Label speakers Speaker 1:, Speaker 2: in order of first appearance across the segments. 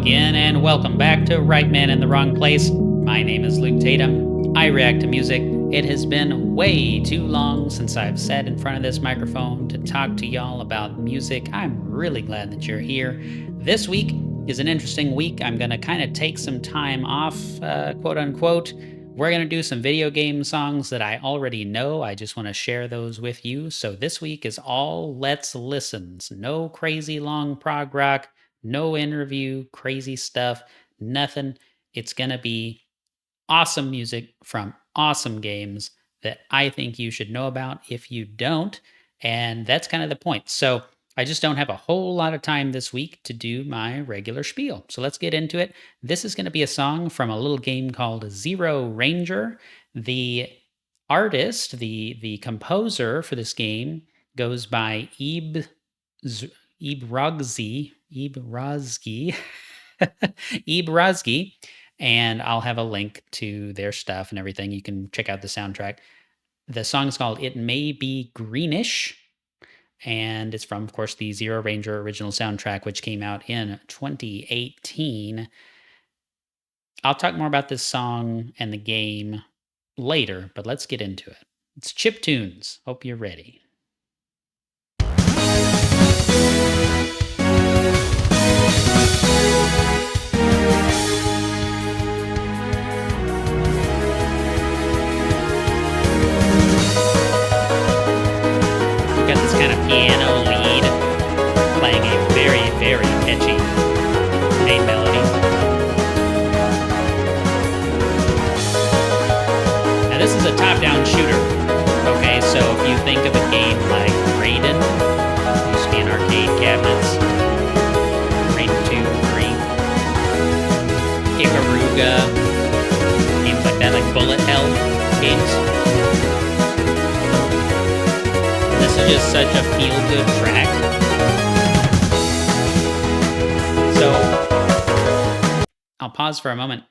Speaker 1: again, and welcome back to Right Man in the Wrong Place. My name is Luke Tatum. I react to music. It has been way too long since I've sat in front of this microphone to talk to y'all about music. I'm really glad that you're here. This week is an interesting week. I'm going to kind of take some time off, quote unquote. We're going to do some video game songs that I already know. I just want to share those with you. So this week is all let's listens. No crazy long prog rock. No interview, crazy stuff, nothing. It's going to be awesome music from awesome games that I think you should know about if you don't. And that's kind of the point. So I just don't have a whole lot of time this week to do my regular spiel. So let's get into it. This is going to be a song from a little game called ZeroRanger. The artist, the composer for this game goes by eebrozgi, eebrozgi, and I'll have a link to their stuff and everything. You can check out the soundtrack. The song is called It May Be Greenish, and it's from, of course, the ZeroRanger original soundtrack, which came out in 2018. I'll talk more about this song and the game later, but let's get into it. It's chiptunes. Hope you're ready. Kind of piano lead playing a very, very catchy main melody. Now this is a top-down shooter. Okay, so if you think of a game like Raiden, used to be in arcade cabinets, Raiden 2, 3, Ikaruga, games like that, like bullet hell games. This is just such a feel-good track. So, I'll pause for a moment.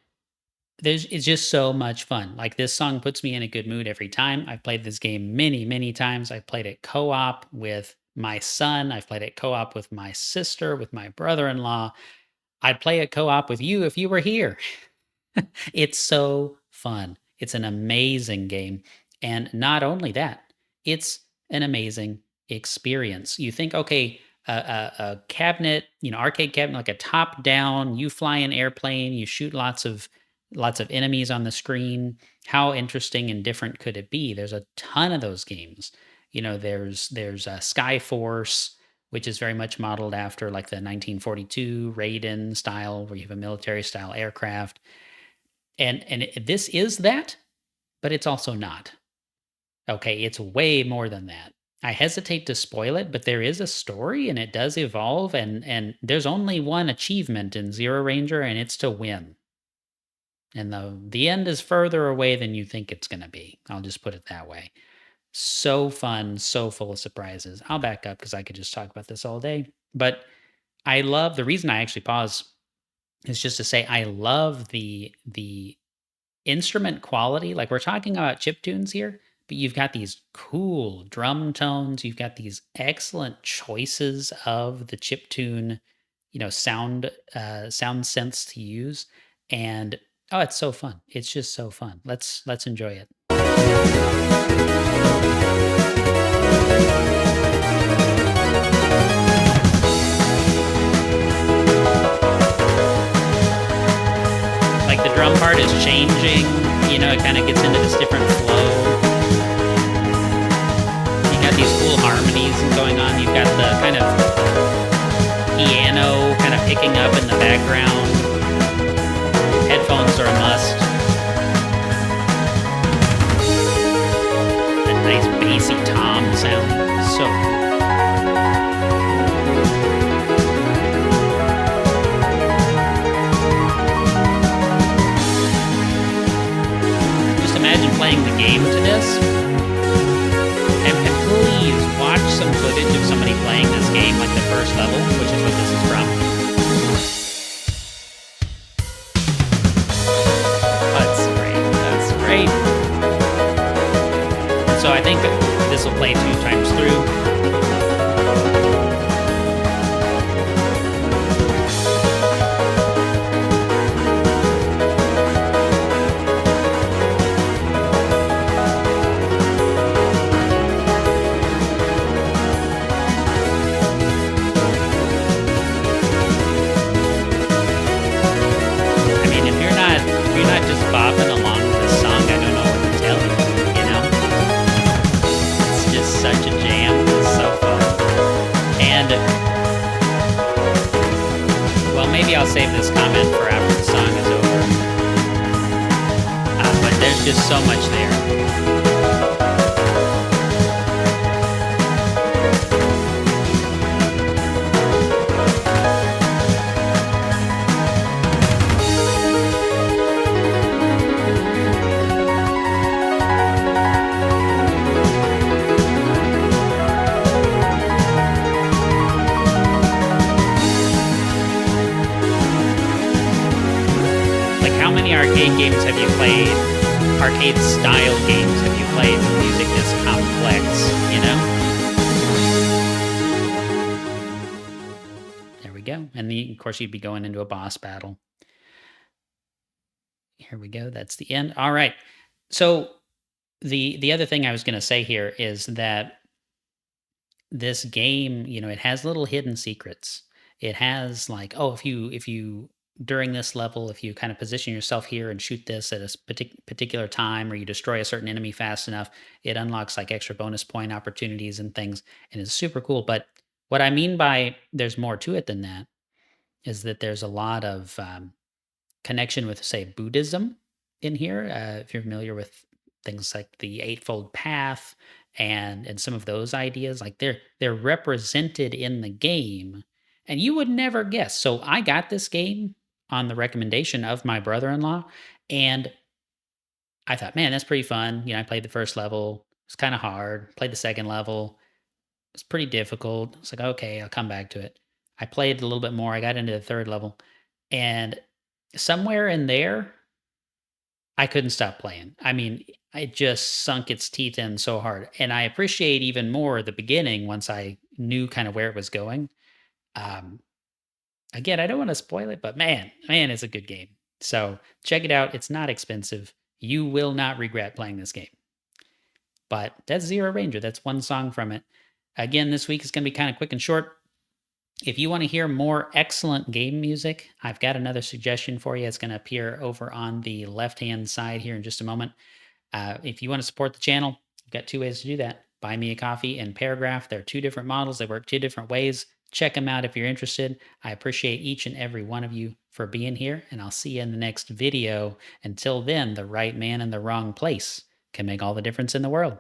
Speaker 1: It's just so much fun. Like, this song puts me in a good mood every time. I've played this game many, many times. I've played it co-op with my son. I've played it co-op with my sister, with my brother-in-law. I'd play it co-op with you if you were here. It's so fun. It's an amazing game. And not only that, it's an amazing experience. You think, okay, a cabinet, arcade cabinet, like a top-down, you fly an airplane, you shoot lots of enemies on the screen. How interesting and different could it be? There's a ton of those games. There's Skyforce, which is very much modeled after like the 1942 Raiden style, where you have a military-style aircraft. And this is that, but it's also not. Okay, it's way more than that. I hesitate to spoil it, but there is a story and it does evolve, and there's only one achievement in ZeroRanger, and it's to win. And the end is further away than you think it's going to be. I'll just put it that way. So fun, so full of surprises. I'll back up because I could just talk about this all day. But I love, the reason I actually pause is just to say I love the instrument quality. Like, we're talking about chiptunes here, but you've got these cool drum tones. You've got these excellent choices of the chiptune, sound sense to use. And oh, it's so fun. It's just so fun. Let's enjoy it. Like, the drum part is changing. It kind of gets into this different flow. These cool harmonies going on. You've got the kind of piano kind of picking up in the background. Headphones are a must. A nice bassy tom sound. So cool. Just imagine playing the game to this. Please watch some footage of somebody playing this game, like the first level, which is what this is from. That's great. That's great. So I think this will play 2 times through. save this comment for after the song is over. But there's just so much there. Like, how many arcade games have you played? Arcade style games have you played with music this complex, you know? There we go. And of course, you'd be going into a boss battle. Here we go. That's the end. All right. So the other thing I was going to say here is that this game, you know, it has little hidden secrets. It has like, oh, if you during this level, if you kind of position yourself here and shoot this at a particular time, or you destroy a certain enemy fast enough, it unlocks like extra bonus point opportunities and things, and it's super cool. But what I mean by there's more to it than that is that there's a lot of connection with, say, Buddhism in here. If you're familiar with things like the Eightfold Path and some of those ideas, like they're represented in the game, and you would never guess. So I got this game on the recommendation of my brother-in-law, and I thought, man, that's pretty fun. You know, I played the first level; it's kind of hard. Played the second level; it's pretty difficult. It's like, okay, I'll come back to it. I played a little bit more. I got into the third level, and somewhere in there, I couldn't stop playing. I mean, it just sunk its teeth in so hard, and I appreciate even more the beginning once I knew kind of where it was going. Um, Again, I don't want to spoil it, but man, it's a good game. So check it out. It's not expensive. You will not regret playing this game. But that's Zero Ranger. That's one song from it. Again, this week is going to be kind of quick and short. If you want to hear more excellent game music, I've got another suggestion for you. It's going to appear over on the left-hand side here in just a moment. If you want to support the channel, you've got two ways to do that. Buy me a coffee and Paragraph. They're two different models. They work two different ways. Check them out if you're interested. I appreciate each and every one of you for being here, and I'll see you in the next video. Until then, the right man in the wrong place can make all the difference in the world.